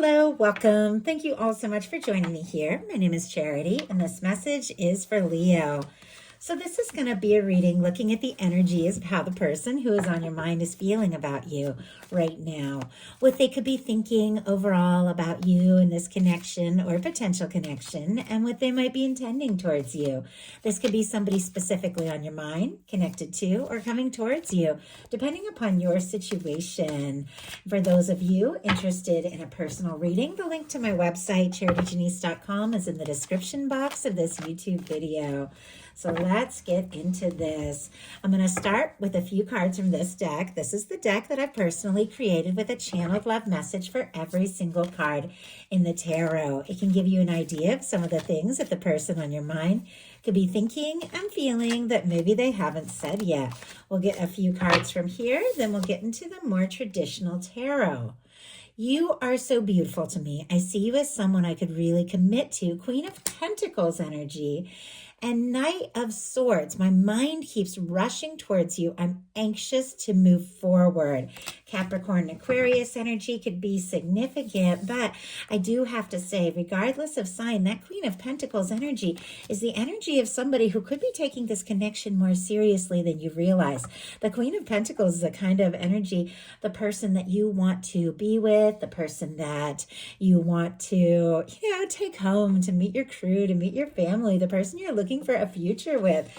Hello, welcome. Thank you all so much for joining me here. My name is Charity, and this message is for Leo. So this is going to be a reading looking at the energies of how the person who is on your mind is feeling about you right now. What they could be thinking overall about you and this connection or potential connection, and what they might be intending towards you. This could be somebody specifically on your mind, connected to, or coming towards you, depending upon your situation. For those of you interested in a personal reading, the link to my website, charityjanice.com, is in the description box of this YouTube video. So let's get into this. I'm going to start with a few cards from this deck. This is the deck that I've personally created with a channeled love message for every single card in the tarot. It can give you an idea of some of the things that the person on your mind could be thinking and feeling that maybe they haven't said yet. We'll get a few cards from here, then we'll get into the more traditional tarot. You are so beautiful to me. I see you as someone I could really commit to. Queen of Pentacles energy. And Knight of Swords. My mind keeps rushing towards you. I'm anxious to move forward. Capricorn Aquarius energy could be significant, but I do have to say, regardless of sign, that Queen of Pentacles energy is the energy of somebody who could be taking this connection more seriously than you realize. The Queen of Pentacles is a kind of energy, the person that you want to be with, the person that you want to, take home, to meet your crew, to meet your family, the person you're looking for a future with.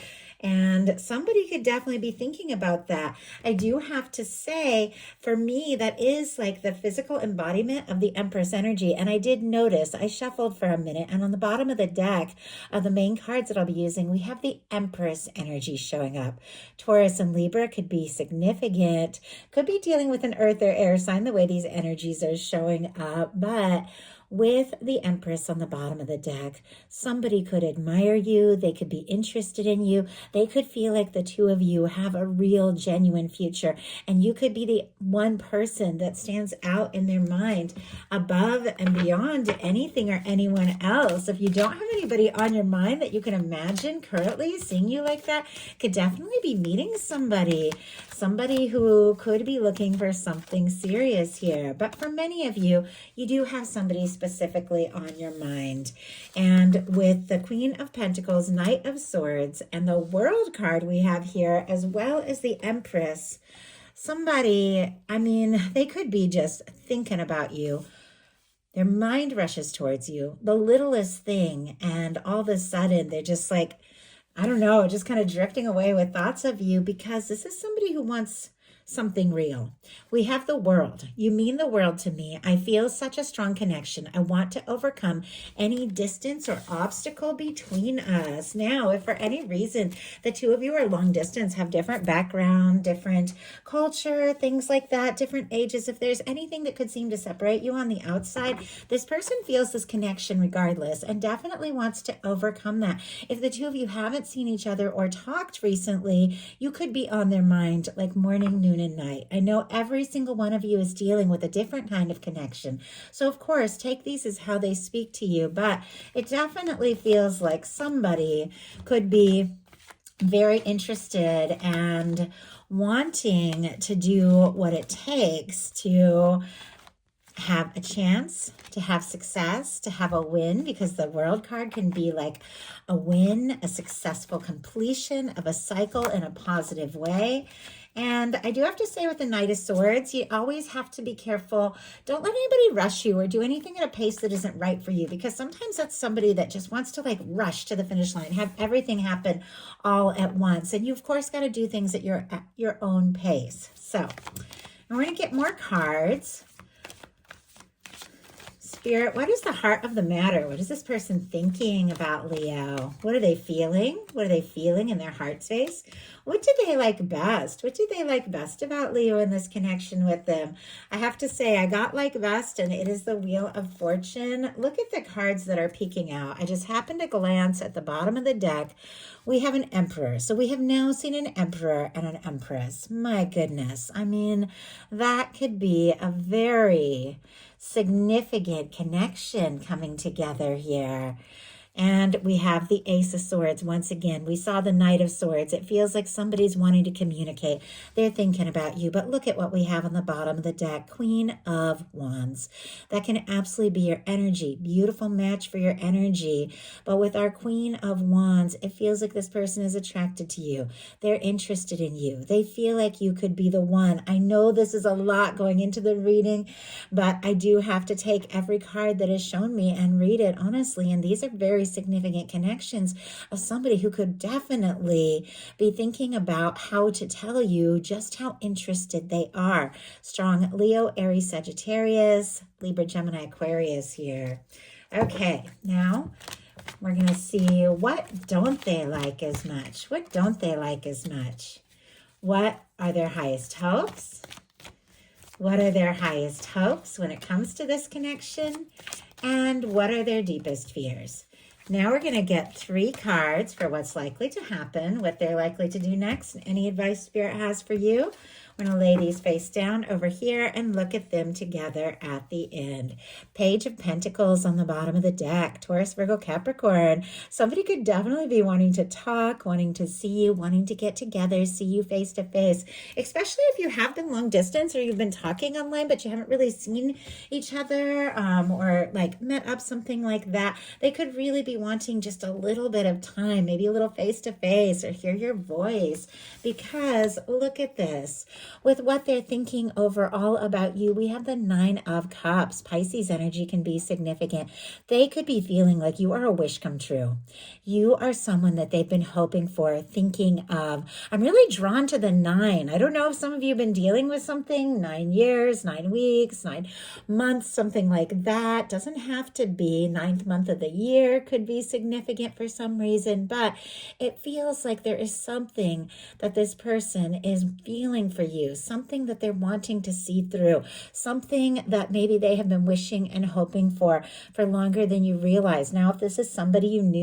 And somebody could definitely be thinking about that. I do have to say, for me, that is like the physical embodiment of the Empress energy. And I did notice, I shuffled for a minute, and on the bottom of the deck of the main cards that I'll be using, we have the Empress energy showing up. Taurus and Libra could be significant, could be dealing with an earth or air sign, the way these energies are showing up. But with the Empress on the bottom of the deck, somebody could admire you. They could be interested in you. They could feel like the two of you have a real, genuine future. And you could be the one person that stands out in their mind above and beyond anything or anyone else. If you don't have anybody on your mind that you can imagine currently seeing you like that, could definitely be meeting somebody who could be looking for something serious here. But for many of you, you do have somebody specifically on your mind. And with the Queen of Pentacles, Knight of Swords, and the World card we have here, as well as the Empress, somebody, they could be just thinking about you. Their mind rushes towards you, the littlest thing, and all of a sudden they're just like, just kind of drifting away with thoughts of you, because this is somebody who wants something real. We have the World. You mean the world to me. I feel such a strong connection. I want to overcome any distance or obstacle between us. Now, if for any reason the two of you are long distance, have different background, different culture, things like that, different ages, if there's anything that could seem to separate you on the outside, this person feels this connection regardless and definitely wants to overcome that. If the two of you haven't seen each other or talked recently, you could be on their mind like morning, noon, and night. I know every single one of you is dealing with a different kind of connection. So of course, take these as how they speak to you, but it definitely feels like somebody could be very interested and wanting to do what it takes to have a chance, to have success, to have a win, because the World card can be like a win, a successful completion of a cycle in a positive way. And I do have to say, with the Knight of Swords, you always have to be careful. Don't let anybody rush you or do anything at a pace that isn't right for you, because sometimes that's somebody that just wants to like rush to the finish line, have everything happen all at once. And you, of course, got to do things at your own pace. So we're going to get more cards. Spirit, what is the heart of the matter? What is this person thinking about Leo? What are they feeling? What are they feeling in their heart space? What do they like best? What do they like best about Leo in this connection with them? I have to say, I got like best, and it is the Wheel of Fortune. Look at the cards that are peeking out. I just happened to glance at the bottom of the deck. We have an Emperor. So we have now seen an Emperor and an Empress. My goodness. That could be a very significant connection coming together here. And we have the Ace of Swords. Once again, we saw the Knight of Swords. It feels like somebody's wanting to communicate. They're thinking about you. But look at what we have on the bottom of the deck. Queen of Wands. That can absolutely be your energy. Beautiful match for your energy. But with our Queen of Wands, it feels like this person is attracted to you. They're interested in you. They feel like you could be the one. I know this is a lot going into the reading, but I do have to take every card that is shown me and read it honestly. And these are very significant connections of somebody who could definitely be thinking about how to tell you just how interested they are. Strong Leo, Aries, Sagittarius, Libra, Gemini, Aquarius here. Okay, now we're going to see what don't they like as much? What don't they like as much? What are their highest hopes? What are their highest hopes when it comes to this connection? And what are their deepest fears? Now we're going to get 3 cards for what's likely to happen, what they're likely to do next, and any advice Spirit has for you. We're going to lay these face down over here and look at them together at the end. Page of Pentacles on the bottom of the deck. Taurus, Virgo, Capricorn. Somebody could definitely be wanting to talk, wanting to see you, wanting to get together, see you face to face, especially if you have been long distance or you've been talking online, but you haven't really seen each other or like met up, something like that. They could really be wanting just a little bit of time, maybe a little face to face or hear your voice, because look at this. With what they're thinking overall about you, we have the 9 of Cups. Pisces energy can be significant. They could be feeling like you are a wish come true. You are someone that they've been hoping for, thinking of. I'm really drawn to the 9. I don't know if some of you have been dealing with something, 9 years, 9 weeks, 9 months, something like that. Doesn't have to be 9th month of the year, could be significant for some reason, but it feels like there is something that this person is feeling for you, something that they're wanting to see through, something that maybe they have been wishing and hoping for longer than you realize. Now, if this is somebody you've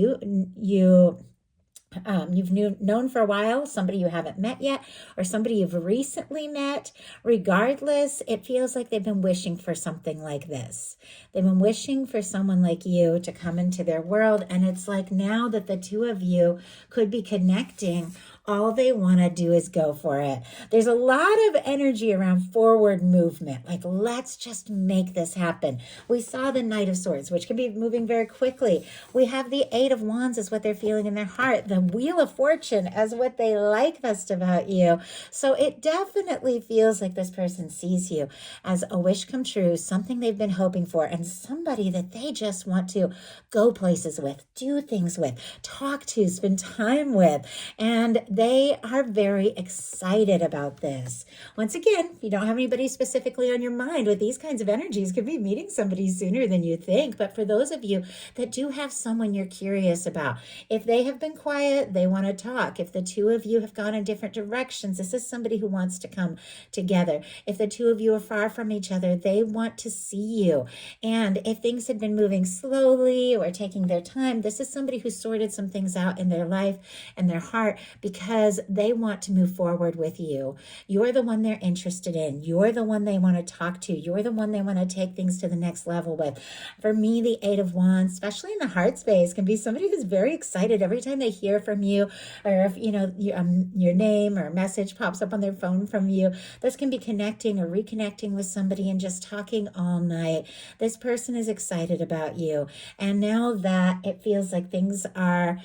known for a while, somebody you haven't met yet, or somebody you've recently met, regardless, it feels like they've been wishing for something like this. They've been wishing for someone like you to come into their world, and it's like now that the 2 of you could be connecting, all they want to do is go for it. There's a lot of energy around forward movement. Like, let's just make this happen. We saw the Knight of Swords, which can be moving very quickly. We have the 8 of Wands as what they're feeling in their heart. The Wheel of Fortune as what they like best about you. So it definitely feels like this person sees you as a wish come true, something they've been hoping for, and somebody that they just want to go places with, do things with, talk to, spend time with. And they are very excited about this. Once again, if you don't have anybody specifically on your mind with these kinds of energies, could be meeting somebody sooner than you think. But for those of you that do have someone you're curious about, if they have been quiet, they want to talk. If the 2 of you have gone in different directions, this is somebody who wants to come together. If the 2 of you are far from each other, they want to see you. And if things had been moving slowly or taking their time, this is somebody who sorted some things out in their life and their heart because they want to move forward with you. You're the one they're interested in. You're the one they want to talk to. You're the one they want to take things to the next level with. For me, the 8 of Wands, especially in the heart space, can be somebody who's very excited every time they hear from you, or if your name or a message pops up on their phone from you. This can be connecting or reconnecting with somebody and just talking all night. This person is excited about you. And now that it feels like things are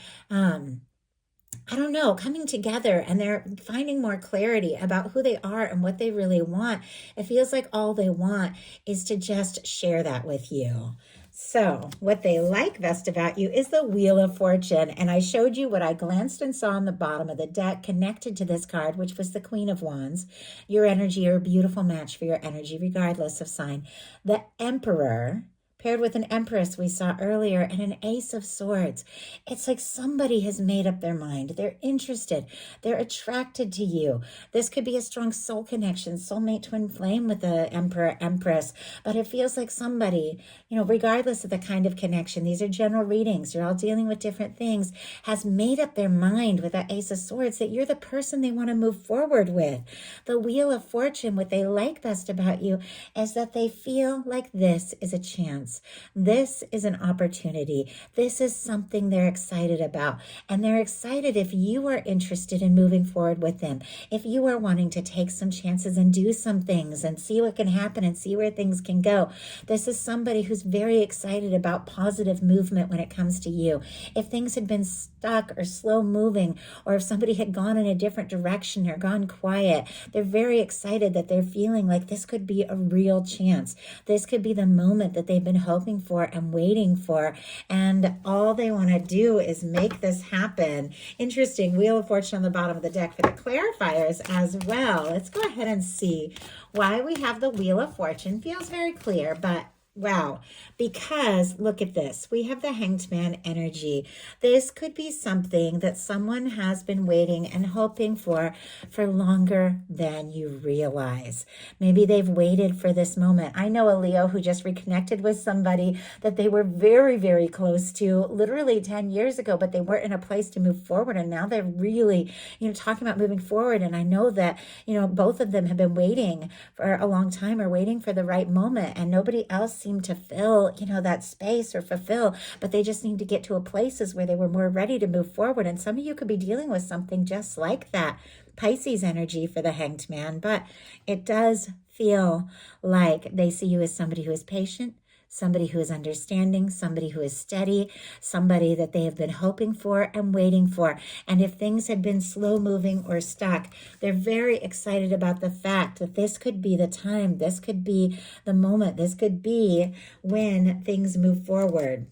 coming together and they're finding more clarity about who they are and what they really want, it feels like all they want is to just share that with you. So what they like best about you is the Wheel of Fortune. And I showed you what I glanced and saw on the bottom of the deck connected to this card, which was the Queen of Wands. Your energy, or a beautiful match for your energy, regardless of sign. The Emperor, paired with an Empress we saw earlier, and an Ace of Swords. It's like somebody has made up their mind. They're interested. They're attracted to you. This could be a strong soul connection, soulmate twin flame with the Emperor, Empress. But it feels like somebody, regardless of the kind of connection, these are general readings. You're all dealing with different things, has made up their mind with that Ace of Swords that you're the person they want to move forward with. The Wheel of Fortune, what they like best about you is that they feel like this is a chance. chance. This is an opportunity. This is something they're excited about. And they're excited if you are interested in moving forward with them. If you are wanting to take some chances and do some things and see what can happen and see where things can go. This is somebody who's very excited about positive movement when it comes to you. If things had been stuck or slow moving, or if somebody had gone in a different direction or gone quiet, they're very excited that they're feeling like this could be a real chance. This could be the moment that they've been hoping for and waiting for. And all they want to do is make this happen. Interesting. Wheel of Fortune on the bottom of the deck for the clarifiers as well. Let's go ahead and see why we have the Wheel of Fortune. Feels very clear, but wow, because look at this. We have the Hanged Man energy. This could be something that someone has been waiting and hoping for longer than you realize. Maybe they've waited for this moment. I know a Leo who just reconnected with somebody that they were very, very close to literally 10 years ago, but they weren't in a place to move forward. And now they're really, talking about moving forward. And I know that, both of them have been waiting for a long time or waiting for the right moment, and nobody else seem to fill, that space or fulfill, but they just need to get to a places where they were more ready to move forward. And some of you could be dealing with something just like that. Pisces energy for the Hanged Man, but it does feel like they see you as somebody who is patient, somebody who is understanding, somebody who is steady, somebody that they have been hoping for and waiting for. And if things had been slow moving or stuck, they're very excited about the fact that this could be the time, this could be the moment, this could be when things move forward.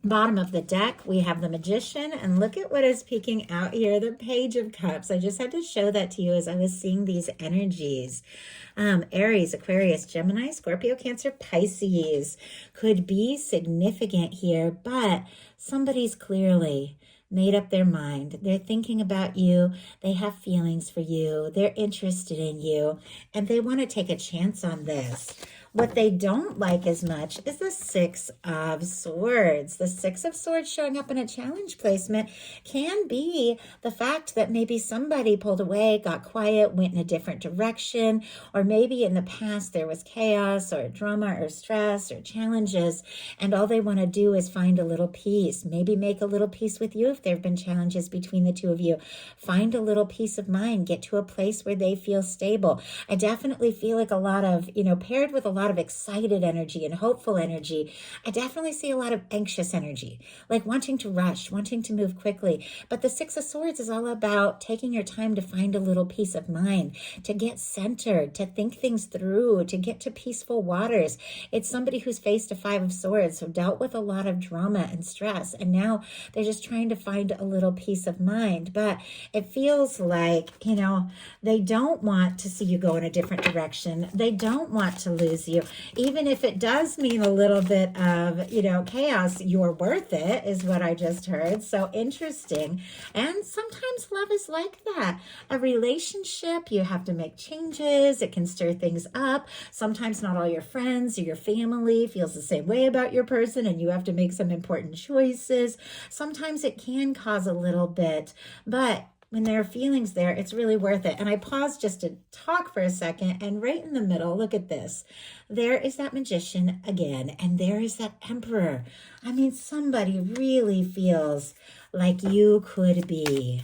Bottom of the deck, we have the Magician, and look at what is peeking out here, the Page of Cups. I just had to show that to you as I was seeing these energies. Aries, Aquarius, Gemini, Scorpio, Cancer, Pisces could be significant here, but somebody's clearly made up their mind. They're thinking about you. They have feelings for you. They're interested in you, and they want to take a chance on this. What they don't like as much is the Six of Swords. The Six of Swords showing up in a challenge placement can be the fact that maybe somebody pulled away, got quiet, went in a different direction, or maybe in the past there was chaos or drama or stress or challenges, and all they want to do is find a little peace. Maybe make a little peace with you if there have been challenges between the two of you. Find a little peace of mind. Get to a place where they feel stable. I definitely feel like a lot of, paired with a lot of excited energy and hopeful energy, I definitely see a lot of anxious energy, like wanting to rush, wanting to move quickly. But the Six of Swords is all about taking your time to find a little peace of mind, to get centered, to think things through, to get to peaceful waters. It's somebody who's faced a Five of Swords, who dealt with a lot of drama and stress, and now they're just trying to find a little peace of mind. But it feels like, they don't want to see you go in a different direction. They don't want to lose you. Even if it does mean a little bit of, chaos, you're worth it, is what I just heard. So interesting. And sometimes love is like that. A relationship, you have to make changes. It can stir things up. Sometimes not all your friends or your family feels the same way about your person, and you have to make some important choices. Sometimes it can cause a little bit, but when there are feelings there, it's really worth it. And I paused just to talk for a second, and right in the middle, look at this. There is that Magician again, and there is that Emperor. I mean, somebody really feels like you could be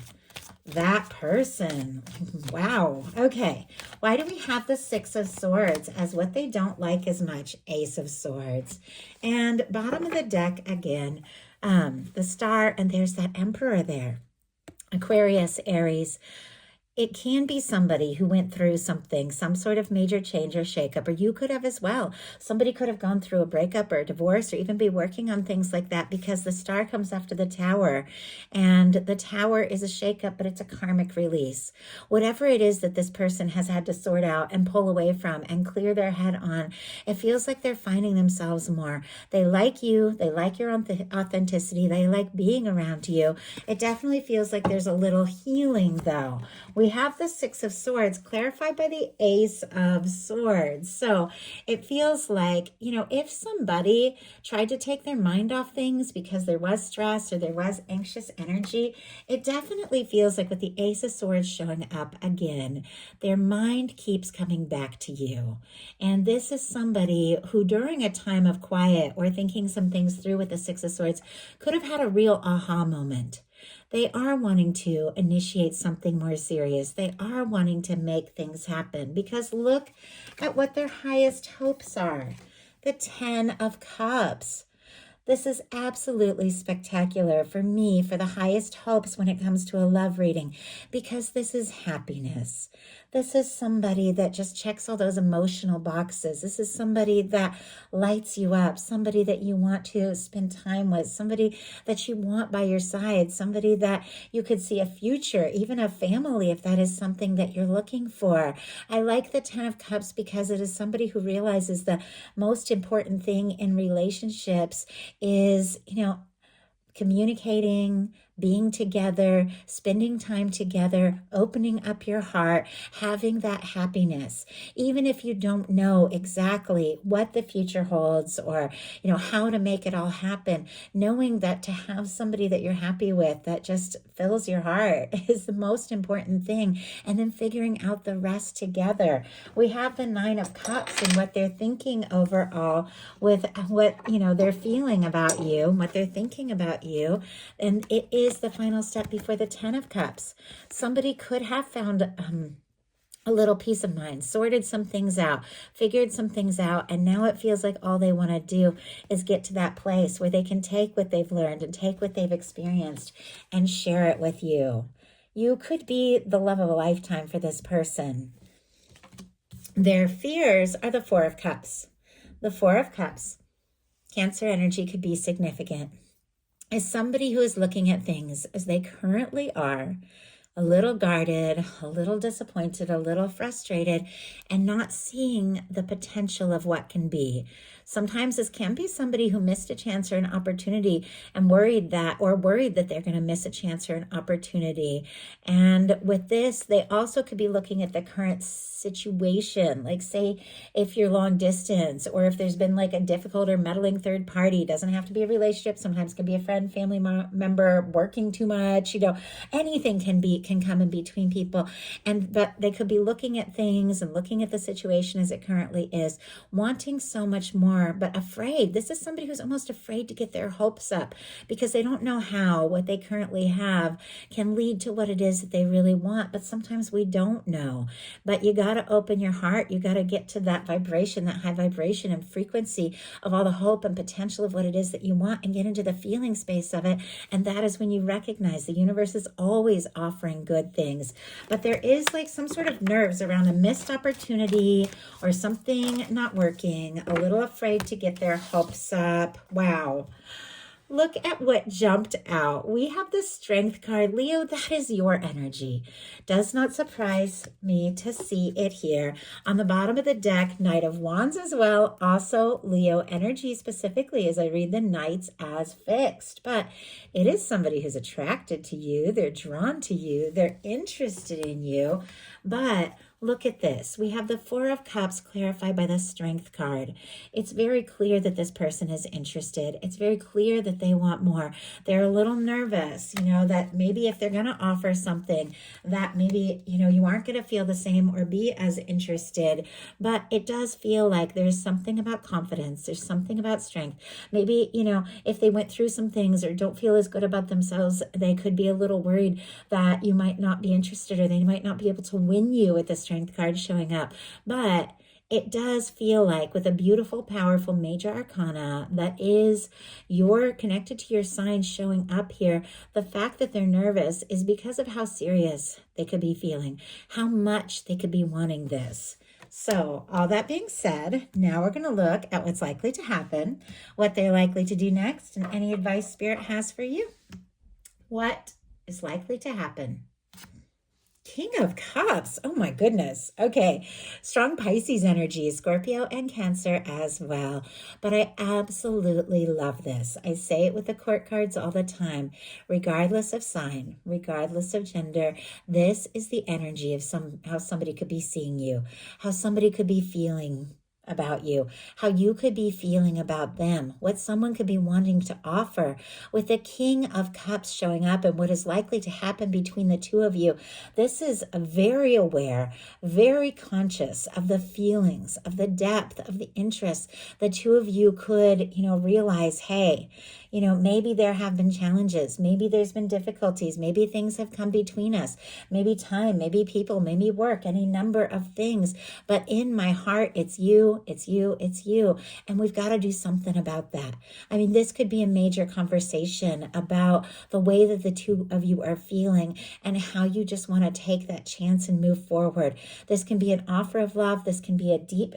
that person. Wow. Okay. Why do we have the Six of Swords as what they don't like as much? Ace of Swords. And bottom of the deck again, the Star, and there's that Emperor there. Aquarius, Aries, it can be somebody who went through something, some sort of major change or shakeup, or you could have as well. Somebody could have gone through a breakup or a divorce, or even be working on things like that, because the Star comes after the Tower, and the Tower is a shakeup, but it's a karmic release. Whatever it is that this person has had to sort out and pull away from and clear their head on, it feels like they're finding themselves more. They like you. They like your authenticity. They like being around you. It definitely feels like there's a little healing, though. We we have the Six of Swords clarified by the Ace of Swords. So it feels like, if somebody tried to take their mind off things because there was stress or there was anxious energy, it definitely feels like with the Ace of Swords showing up again, their mind keeps coming back to you. And this is somebody who during a time of quiet or thinking some things through with the Six of Swords could have had a real aha moment. They are wanting to initiate something more serious. They are wanting to make things happen because look at what their highest hopes are. The Ten of Cups. This is absolutely spectacular for me, for the highest hopes when it comes to a love reading, because this is happiness. This is somebody that just checks all those emotional boxes. This is somebody that lights you up, somebody that you want to spend time with, somebody that you want by your side, somebody that you could see a future, even a family, if that is something that you're looking for. I like the Ten of Cups because it is somebody who realizes the most important thing in relationships is, communicating, being together, spending time together, opening up your heart, having that happiness. Even if you don't know exactly what the future holds or, how to make it all happen, knowing that to have somebody that you're happy with that just fills your heart is the most important thing. And then figuring out the rest together. We have the Nine of Cups and what they're thinking overall with what, they're feeling about you, what they're thinking about you. And it is the final step before the Ten of Cups. Somebody could have found a little peace of mind, sorted some things out, figured some things out, and now it feels like all they want to do is get to that place where they can take what they've learned and take what they've experienced and share it with you. You could be the love of a lifetime for this person. Their fears are the Four of Cups. The Four of Cups. Cancer energy could be significant. As somebody who is looking at things as they currently are, a little guarded, a little disappointed, a little frustrated, and not seeing the potential of what can be. Sometimes this can be somebody who missed a chance or an opportunity and worried that they're going to miss a chance or an opportunity. And with this, they also could be looking at the current situation. Like say if you're long distance or if there's been like a difficult or meddling third party, it doesn't have to be a relationship. Sometimes it can be a friend, family member, working too much, anything can come in between people. But they could be looking at things and looking at the situation as it currently is, wanting so much more, but afraid. This is somebody who's almost afraid to get their hopes up because they don't know how what they currently have can lead to what it is that they really want. But sometimes we don't know. But you got to open your heart. You got to get to that vibration, that high vibration and frequency of all the hope and potential of what it is that you want and get into the feeling space of it. And that is when you recognize the universe is always offering good things. But there is like some sort of nerves around a missed opportunity or something not working, a little afraid to get their hopes up. Wow. Look at what jumped out. We have the Strength card. Leo, that is your energy. Does not surprise me to see it here. On the bottom of the deck, Knight of Wands as well. Also Leo energy specifically as I read the Knights as fixed. But it is somebody who's attracted to you. They're drawn to you. They're interested in you. But look at this. We have the Four of Cups clarified by the Strength card. It's very clear that this person is interested. It's very clear that they want more. They're a little nervous, that maybe if they're going to offer something that maybe, you aren't going to feel the same or be as interested. But it does feel like there's something about confidence. There's something about strength. Maybe, if they went through some things or don't feel as good about themselves, they could be a little worried that you might not be interested or they might not be able to win you with the Strength card showing up. But it does feel like with a beautiful, powerful major arcana that is you're connected to your sign showing up here, the fact that they're nervous is because of how serious they could be feeling, how much they could be wanting this. So all that being said, now we're going to look at what's likely to happen, what they're likely to do next, and any advice Spirit has for you. What is likely to happen? King of Cups. Oh my goodness. Okay. Strong Pisces energy, Scorpio and Cancer as well. But I absolutely love this. I say it with the court cards all the time, regardless of sign, regardless of gender. This is the energy of how somebody could be seeing you, how somebody could be feeling about you, how you could be feeling about them, what someone could be wanting to offer. With the King of Cups showing up and what is likely to happen between the two of you, this is very aware, very conscious of the feelings, of the depth, of the interest. The two of you could, realize, hey, maybe there have been challenges. Maybe there's been difficulties. Maybe things have come between us. Maybe time, maybe people, maybe work, any number of things. But in my heart, it's you, it's you, it's you. And we've got to do something about that. I mean, this could be a major conversation about the way that the two of you are feeling and how you just want to take that chance and move forward. This can be an offer of love. This can be a deep,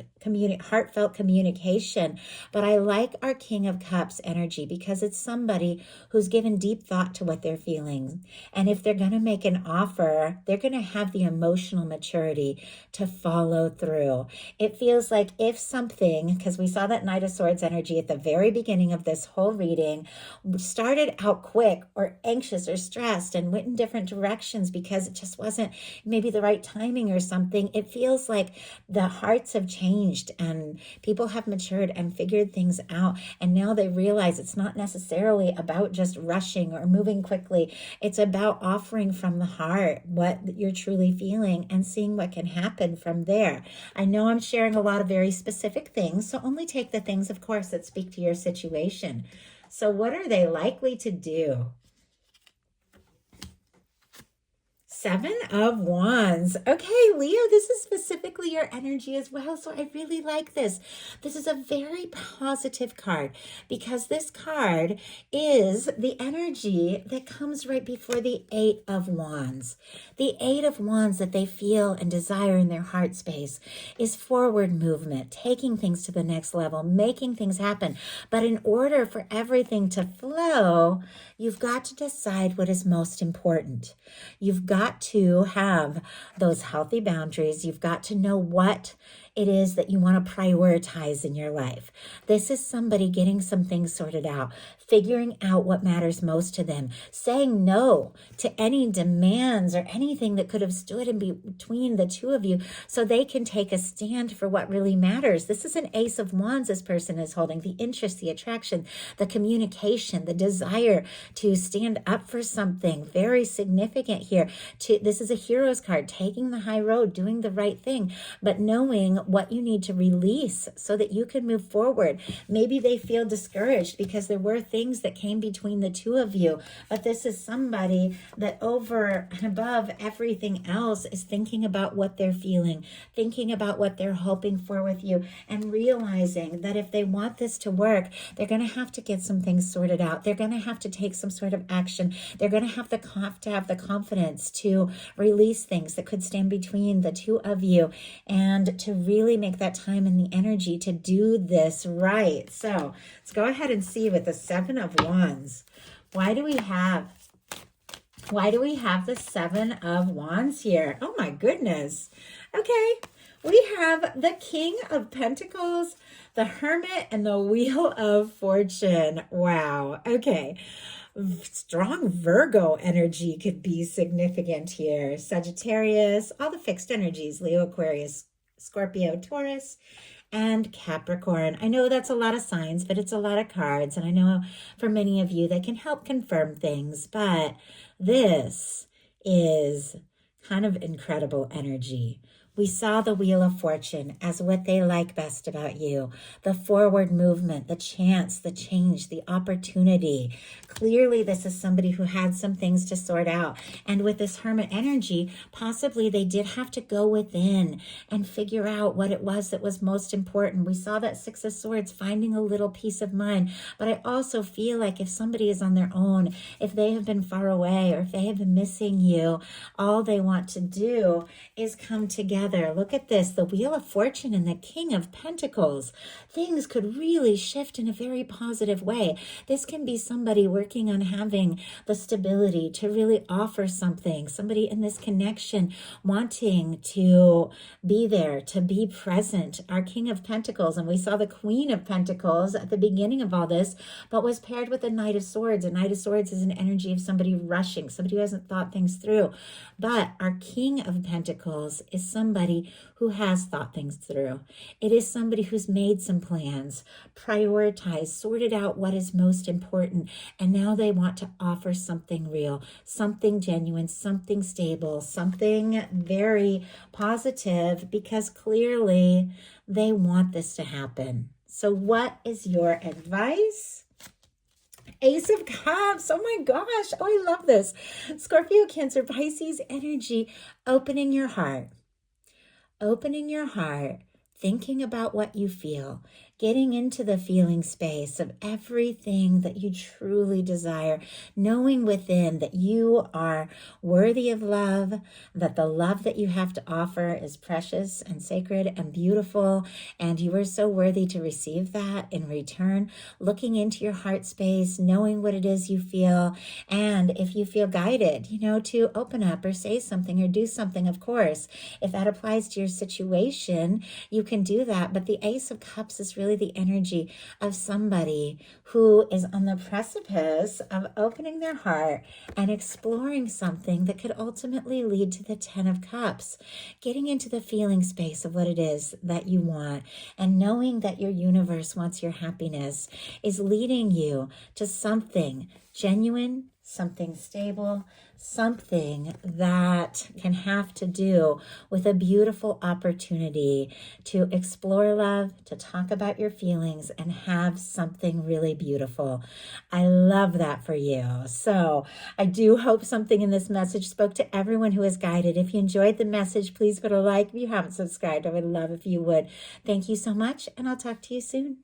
heartfelt communication. But I like our King of Cups energy because it's somebody who's given deep thought to what they're feeling. And if they're going to make an offer, they're going to have the emotional maturity to follow through. It feels like if something, because we saw that Knight of Swords energy at the very beginning of this whole reading, started out quick or anxious or stressed and went in different directions because it just wasn't maybe the right timing or something. It feels like the hearts have changed and people have matured and figured things out. And now they realize it's not necessarily about just rushing or moving quickly. It's about offering from the heart what you're truly feeling and seeing what can happen from there. I know I'm sharing a lot of very specific things, so only take the things, of course, that speak to your situation. So what are they likely to do? Seven of Wands. Okay, Leo, this is specifically your energy as well. So I really like this. This is a very positive card because this card is the energy that comes right before the Eight of Wands. The Eight of Wands that they feel and desire in their heart space is forward movement, taking things to the next level, making things happen. But in order for everything to flow, you've got to decide what is most important. You've got to have those healthy boundaries. You've got to know what it is that you want to prioritize in your life. This is somebody getting some things sorted out, figuring out what matters most to them, saying no to any demands or anything that could have stood in between the two of you so they can take a stand for what really matters. This is an Ace of Wands this person is holding, the interest, the attraction, the communication, the desire to stand up for something very significant here. This is a Hero's card, taking the high road, doing the right thing, but knowing what you need to release so that you can move forward. Maybe they feel discouraged because there were things that came between the two of you, but this is somebody that over and above everything else is thinking about what they're feeling, thinking about what they're hoping for with you, and realizing that if they want this to work, they're going to have to get some things sorted out. They're going to have to take some sort of action. They're going to have the confidence to release things that could stand between the two of you and to really make that time and the energy to do this right. So let's go ahead and see with the Seven of Wands. Why do we have the Seven of Wands here? Oh my goodness. Okay. We have the King of Pentacles, the Hermit, and the Wheel of Fortune. Wow. Okay. Strong Virgo energy could be significant here. Sagittarius, all the fixed energies, Leo, Aquarius, Scorpio, Taurus, and Capricorn. I know that's a lot of signs, but it's a lot of cards. And I know for many of you that can help confirm things, but this is kind of incredible energy. We saw the Wheel of Fortune as what they like best about you. The forward movement, the chance, the change, the opportunity. Clearly, this is somebody who had some things to sort out. And with this Hermit energy, possibly they did have to go within and figure out what it was that was most important. We saw that Six of Swords, finding a little peace of mind. But I also feel like if somebody is on their own, if they have been far away or if they have been missing you, all they want to do is come together together. Look at this, the Wheel of Fortune and the King of Pentacles. Things could really shift in a very positive way. This can be somebody working on having the stability to really offer something, somebody in this connection wanting to be there, to be present. Our King of Pentacles, and we saw the Queen of Pentacles at the beginning of all this, but was paired with the Knight of Swords. A Knight of Swords is an energy of somebody rushing, somebody who hasn't thought things through. But our King of Pentacles is somebody who has thought things through. It is somebody who's made some plans, prioritized, sorted out what is most important, and now they want to offer something real, something genuine, something stable, something very positive, because clearly they want this to happen. So what is your advice? Ace of Cups. Oh my gosh. Oh, I love this. Scorpio, Cancer, Pisces energy, opening your heart. Opening your heart, thinking about what you feel, getting into the feeling space of everything that you truly desire, knowing within that you are worthy of love, that the love that you have to offer is precious and sacred and beautiful, and you are so worthy to receive that in return. Looking into your heart space, knowing what it is you feel, and if you feel guided, to open up or say something or do something, of course, if that applies to your situation, you can do that. But the Ace of Cups is really the energy of somebody who is on the precipice of opening their heart and exploring something that could ultimately lead to the Ten of Cups, getting into the feeling space of what it is that you want, and knowing that your universe wants your happiness is leading you to something genuine, something stable, something that can have to do with a beautiful opportunity to explore love, to talk about your feelings, and have something really beautiful. I love that for you. So I do hope something in this message spoke to everyone who is guided. If you enjoyed the message, please put a like. If you haven't subscribed, I would love if you would. Thank you so much, and I'll talk to you soon.